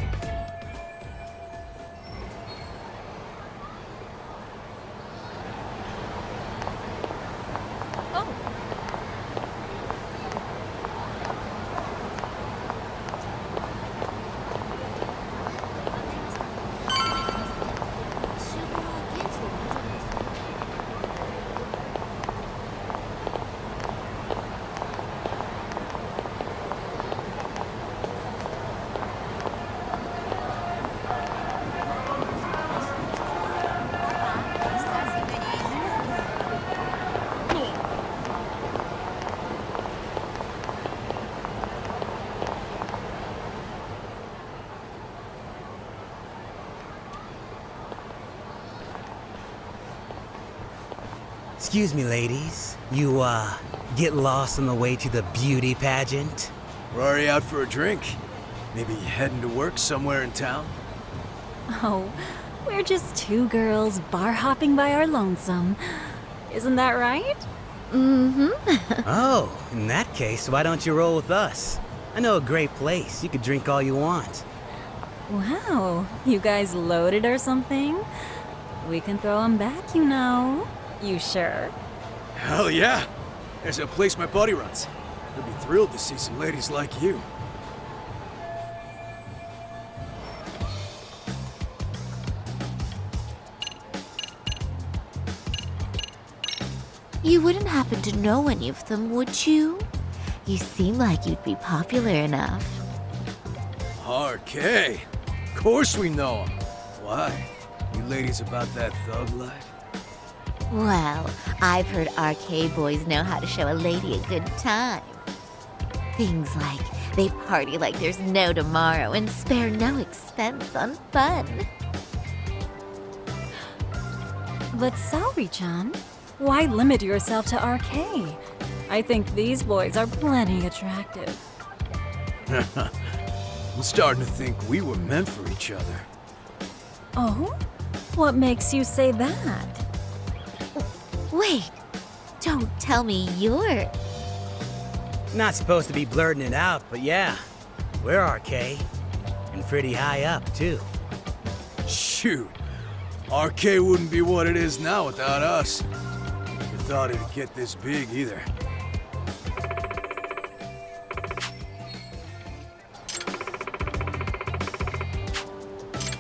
Excuse me, ladies. You, get lost on the way to the beauty pageant? We're already out for a drink. Maybe heading to work somewhere in town? Oh, we're just two girls bar hopping by our lonesome. Isn't that right? Mm-hmm. Oh, in that case, why don't you roll with us? I know a great place. You could drink all you want. Wow, you guys loaded or something? We can throw them back, you know. You sure? Hell yeah! There's a place my buddy runs. He'll be thrilled to see some ladies like you. You wouldn't happen to know any of them, would you? You seem like you'd be popular enough. RK. Of course we know him. Why? You ladies about that thug life? Well, I've heard arcade boys know how to show a lady a good time. Things like they party like there's no tomorrow and spare no expense on fun. But Saori-chan, why limit yourself to arcade? I think these boys are plenty attractive. I'm starting to think we were meant for each other. Oh? What makes you say that? Wait, don't tell me you're... Not supposed to be blurting it out, but yeah, we're RK. And pretty high up, too. Shoot. RK wouldn't be what it is now without us. Never thought it'd get this big either.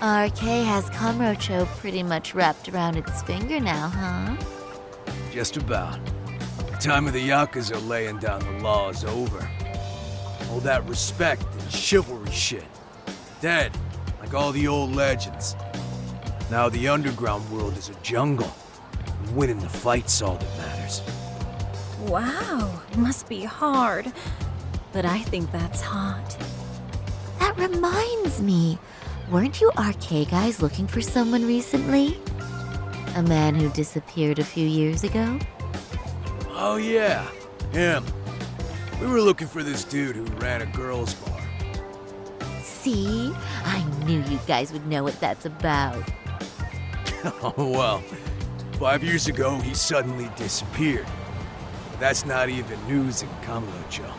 RK has Kamurocho pretty much wrapped around its finger now, huh? Just about. The time of the Yakuza laying down the law is over. All that respect and chivalry shit. Dead, like all the old legends. Now the underground world is a jungle. And winning the fight's all that matters. Wow, must be hard. But I think that's hot. That reminds me. Weren't you RK guys looking for someone recently? A man who disappeared a few years ago? Oh yeah, him. We were looking for this dude who ran a girls' bar. See? I knew you guys would know what that's about. Oh well, 5 years ago he suddenly disappeared. But that's not even news in Kamurocho.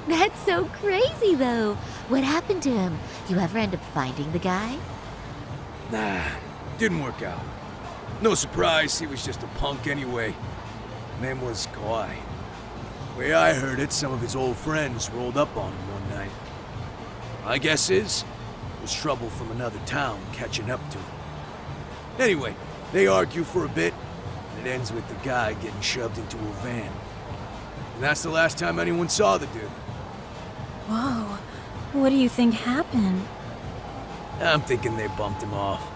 That's so crazy, though. What happened to him? You ever end up finding the guy? Nah, didn't work out. No surprise, he was just a punk anyway. Name was Kawhi. Way I heard it, some of his old friends rolled up on him one night. My guess is, it was trouble from another town catching up to him. Anyway, they argue for a bit, and it ends with the guy getting shoved into a van. And that's the last time anyone saw the dude. Whoa, what do you think happened? I'm thinking they bumped him off.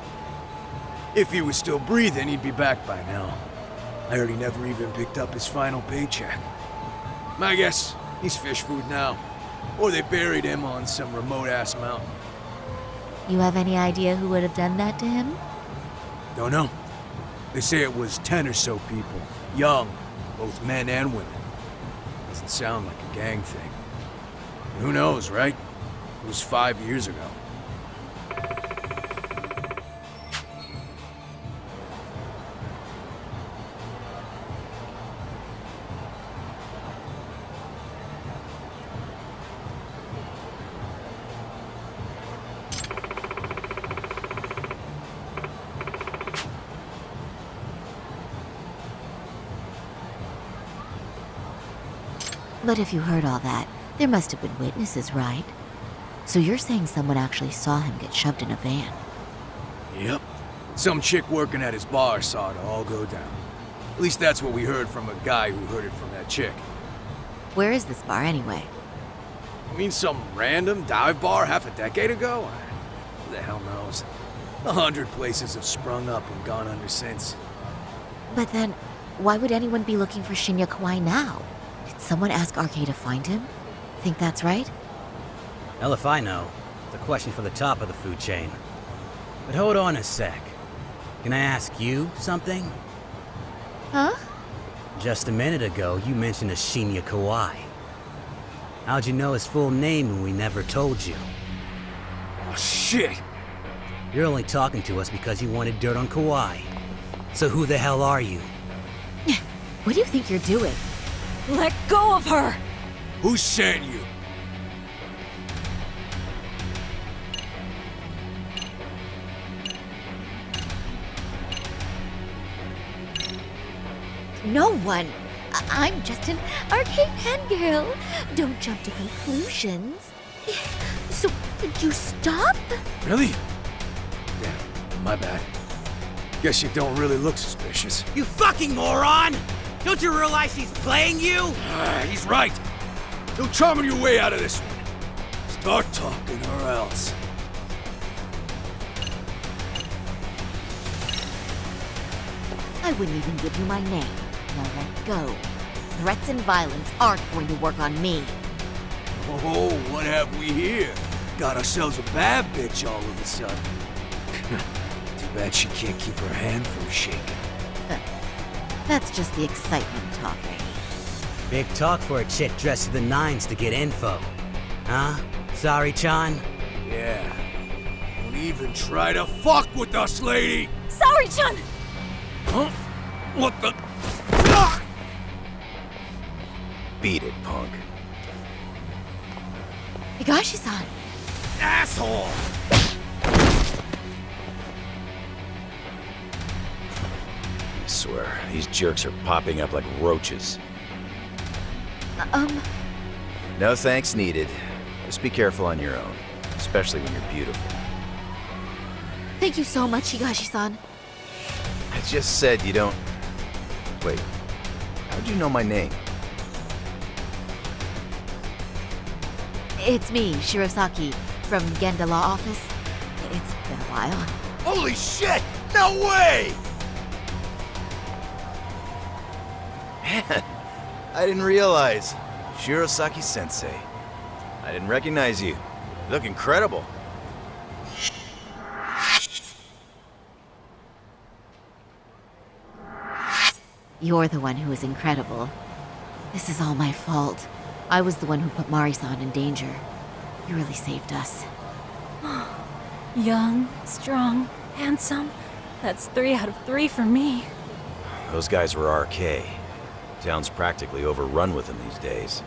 If he was still breathing, he'd be back by now. I heard he never even picked up his final paycheck. My guess, he's fish food now. Or they buried him on some remote-ass mountain. You have any idea who would have done that to him? Don't know. They say it was 10 or so people. Young, both men and women. Doesn't sound like a gang thing. And who knows, right? It was 5 years ago. But if you heard all that, there must have been witnesses, right? So you're saying someone actually saw him get shoved in a van? Yep. Some chick working at his bar saw it all go down. At least that's what we heard from a guy who heard it from that chick. Where is this bar anyway? You mean some random dive bar half a decade ago? Who the hell knows? 100 places have sprung up and gone under since. But then, why would anyone be looking for Shinya Kawai now? Did someone ask RK to find him? Think that's right? Hell if I know. It's a question for the top of the food chain. But hold on a sec. Can I ask you something? Huh? Just a minute ago, you mentioned a Shinya Kawai. How'd you know his full name when we never told you? Oh, shit! You're only talking to us because you wanted dirt on Kawai. So who the hell are you? What do you think you're doing? Let go of her! Who sent you? No one. I'm just an arcade fangirl. Don't jump to conclusions. So, did you stop? Really? Damn, my bad. Guess you don't really look suspicious. You fucking moron! Don't you realize he's playing you? He's right. No charming your way out of this one. Start talking or else. I wouldn't even give you my name. Now let go. Threats and violence aren't going to work on me. Oh, what have we here? Got ourselves a bad bitch all of a sudden. Too bad she can't keep her hand from shaking. That's just the excitement talking. Big talk for a chick dressed to the nines to get info. Huh? Sorry, Chan? Yeah. Don't even try to fuck with us, lady! Sorry, Chan! Huh? What the? Beat it, punk. Higashi-san! Asshole! I swear, these jerks are popping up like roaches. No thanks needed. Just be careful on your own, especially when you're beautiful. Thank you so much, Higashi-san. I just said you don't... Wait, how'd you know my name? It's me, Shirosaki, from Genda Law Office. It's been a while. Holy shit! No way! Man, I didn't realize. Shirosaki Sensei. I didn't recognize you. You look incredible. You're the one who is incredible. This is all my fault. I was the one who put Mari-san in danger. You really saved us. Young, strong, handsome. That's 3 out of 3 for me. Those guys were RK. Town's practically overrun with them these days.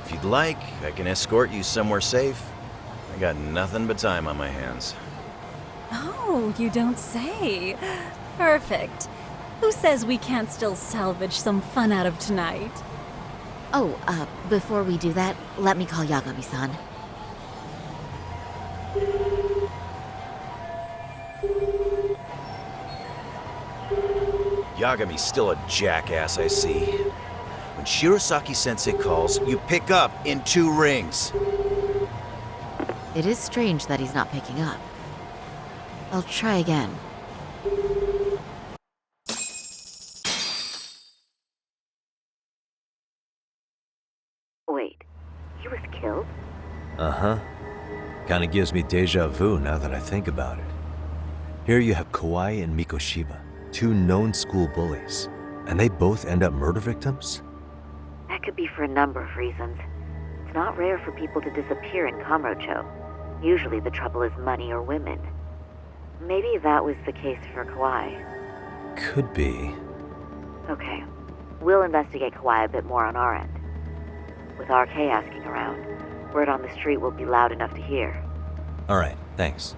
If you'd like, I can escort you somewhere safe. I got nothing but time on my hands. Oh, you don't say. Perfect. Who says we can't still salvage some fun out of tonight? Oh, before we do that, let me call Yagami-san. Yagami's still a jackass, I see. When Shirosaki-sensei calls, you pick up in 2 rings. It is strange that he's not picking up. I'll try again. Wait, he was killed? Uh-huh. Kinda gives me deja vu now that I think about it. Here you have Kawai and Mikoshiba, 2 known school bullies, and they both end up murder victims? That could be for a number of reasons. It's not rare for people to disappear in Kamurocho. Usually the trouble is money or women. Maybe that was the case for Kawai. Could be. Okay. We'll investigate Kawai a bit more on our end. With RK asking around, word on the street will be loud enough to hear. Alright, thanks.